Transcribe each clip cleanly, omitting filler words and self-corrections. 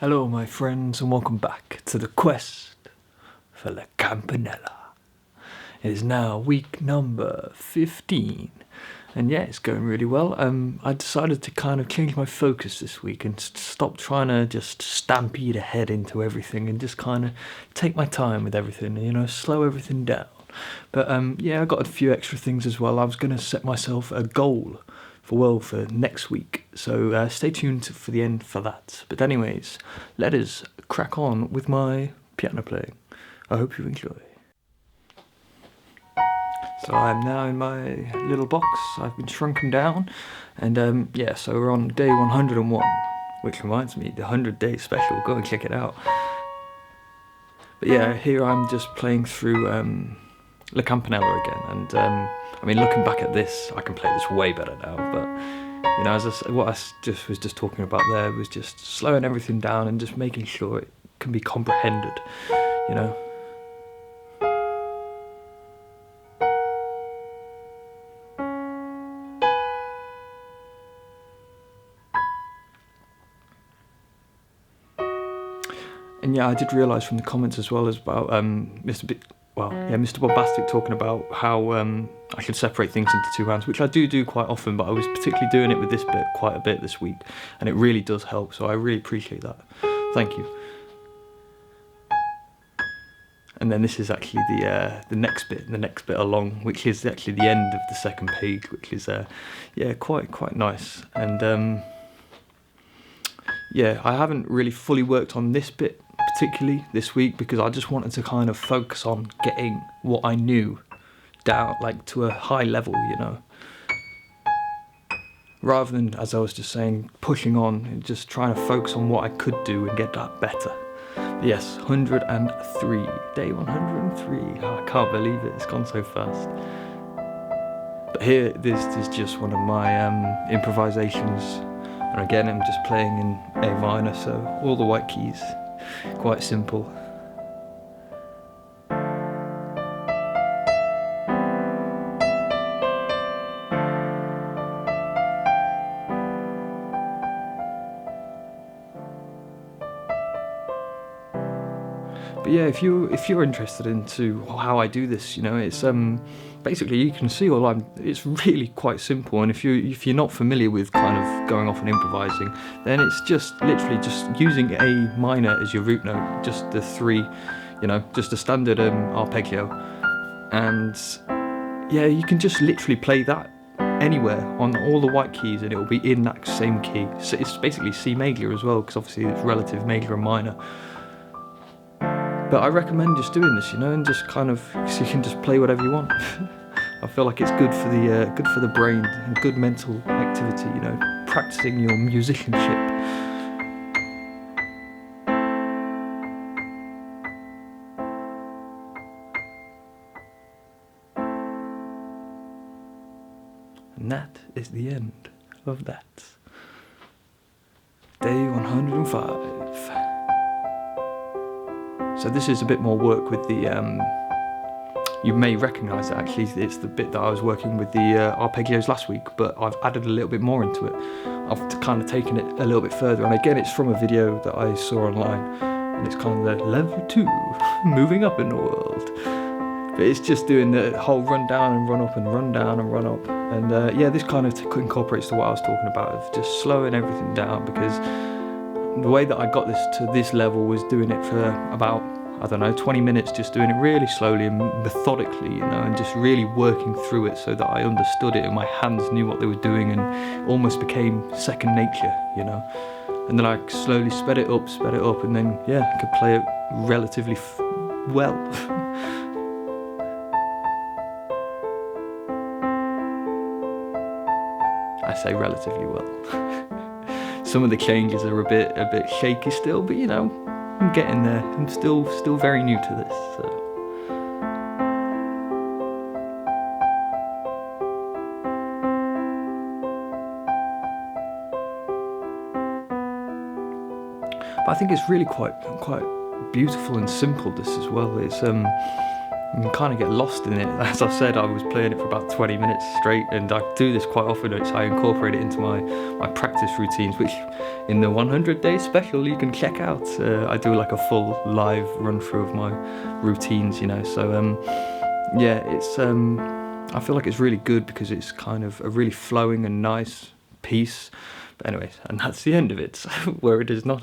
Hello my friends and welcome back to the quest for the Campanella. It is now week number 15 and yeah, it's going really well. I decided to kind of change my focus this week and stop trying to just stampede ahead into everything and just kind of take my time with everything, slow everything down. But yeah, I got a few extra things as well. I was going to set myself a goal for next week, so stay tuned for the end for that. But anyways, let us crack on with my piano playing. I hope you enjoy. So I'm now in my little box. I've been shrunken down, and yeah, so we're on day 101, which reminds me, the 100-day special. Go and check it out. But yeah, here I'm just playing through La Campanella again, and I mean, looking back at this, I can play this way better now, but what I was just talking about there was just slowing everything down and just making sure it can be comprehended, And yeah, I did realise from the comments as well as about Mr. Bombastic talking about how I should separate things into two hands, which I do quite often, but I was particularly doing it with this bit quite a bit this week, and it really does help, so I really appreciate that. Thank you. And then this is actually the next bit along, which is actually the end of the second page, which is yeah, quite nice. And yeah, I haven't really fully worked on this bit particularly this week because I just wanted to kind of focus on getting what I knew down, like, to a high level, rather than, as I was just saying, pushing on and just trying to focus on what I could do and get that better. But yes, 103, day 103. Oh, I can't believe it, it's gone so fast. But here, this is just one of my improvisations, and again I'm just playing in A minor, so all the white keys, quite simple. But yeah, if you're interested into how I do this, it's basically, you can see it's really quite simple. And if you're not familiar with kind of going off and improvising, then it's just literally just using A minor as your root note, just the three, just a standard arpeggio, and yeah, you can just literally play that anywhere on all the white keys, and it will be in that same key. So it's basically C major as well, because obviously it's relative major and minor. But I recommend just doing this, and just kind of, so you can just play whatever you want. I feel like it's good for the brain and good mental activity, practicing your musicianship. And that is the end of that. Day 105. So this is a bit more work with the, you may recognise that actually it's the bit that I was working with the arpeggios last week, but I've added a little bit more into it. I've kind of taken it a little bit further, and again, it's from a video that I saw online, and it's kind of the level 2, moving up in the world. But it's just doing the whole run down and run up and run down and run up, and yeah, this kind of incorporates to what I was talking about, of just slowing everything down, because the way that I got this to this level was doing it for about, 20 minutes, just doing it really slowly and methodically, and just really working through it so that I understood it and my hands knew what they were doing and almost became second nature, And then I slowly sped it up, and then, yeah, I could play it relatively well. I say relatively well. Some of the changes are a bit shaky still, but I'm getting there. I'm still very new to this, so. But I think it's really quite beautiful and simple, this as well. It's you can kind of get lost in it. As I said, I was playing it for about 20 minutes straight, and I do this quite often. I incorporate it into my practice routines, which in the 100-day special you can check out. I do like a full live run through of my routines, so yeah, it's I feel like it's really good because it's kind of a really flowing and nice piece. But anyways, and that's the end of it, where it is not.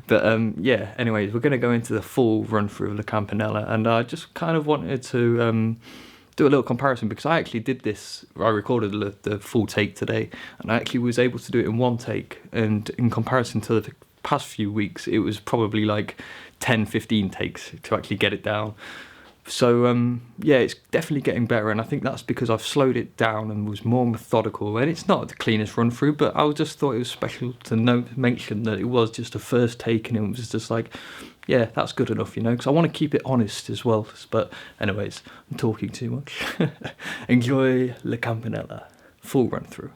But yeah, anyways, we're going to go into the full run through of the Campanella, and I just kind of wanted to do a little comparison, because I actually did this. I recorded the full take today, and I actually was able to do it in one take, and in comparison to the past few weeks, it was probably like 10-15 takes to actually get it down. So yeah, it's definitely getting better, and I think that's because I've slowed it down and was more methodical. And it's not the cleanest run through, but I just thought it was special to mention that it was just a first take, and it was just like, yeah, that's good enough, because I want to keep it honest as well. But anyways, I'm talking too much. Enjoy La Campanella, full run through.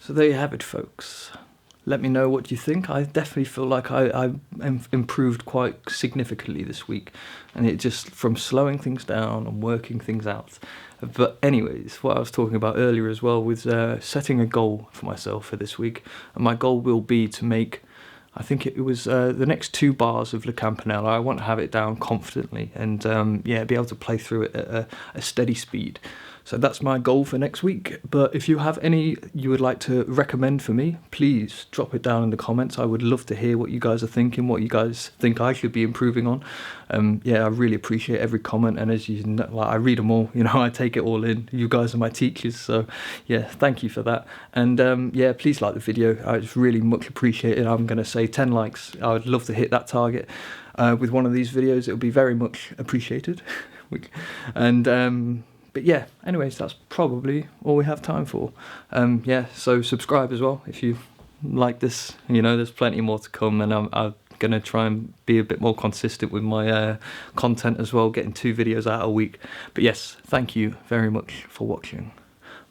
So there you have it, folks. Let me know what you think. I definitely feel like I improved quite significantly this week, and it just from slowing things down and working things out. But anyways, what I was talking about earlier as well was setting a goal for myself for this week, and my goal will be to make, I think it was the next 2 bars of La Campanella. I want to have it down confidently and be able to play through it at a steady speed. So that's my goal for next week. But if you have any you would like to recommend for me, please drop it down in the comments. I would love to hear what you guys are thinking, what you guys think I should be improving on. Yeah, I really appreciate every comment, and as you know, like, I read them all, you know, I take it all in. You guys are my teachers, so yeah, thank you for that. And yeah, please like the video. It's really much appreciated. I'm going to say 10 likes. I would love to hit that target with one of these videos. It would be very much appreciated. And but yeah, anyways, that's probably all we have time for. Yeah, so subscribe as well if you like this. You know, there's plenty more to come, and I'm going to try and be a bit more consistent with my content as well, getting 2 videos out a week. But yes, thank you very much for watching.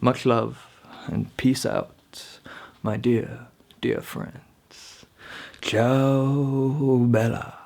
Much love and peace out, my dear friends. Ciao, Bella.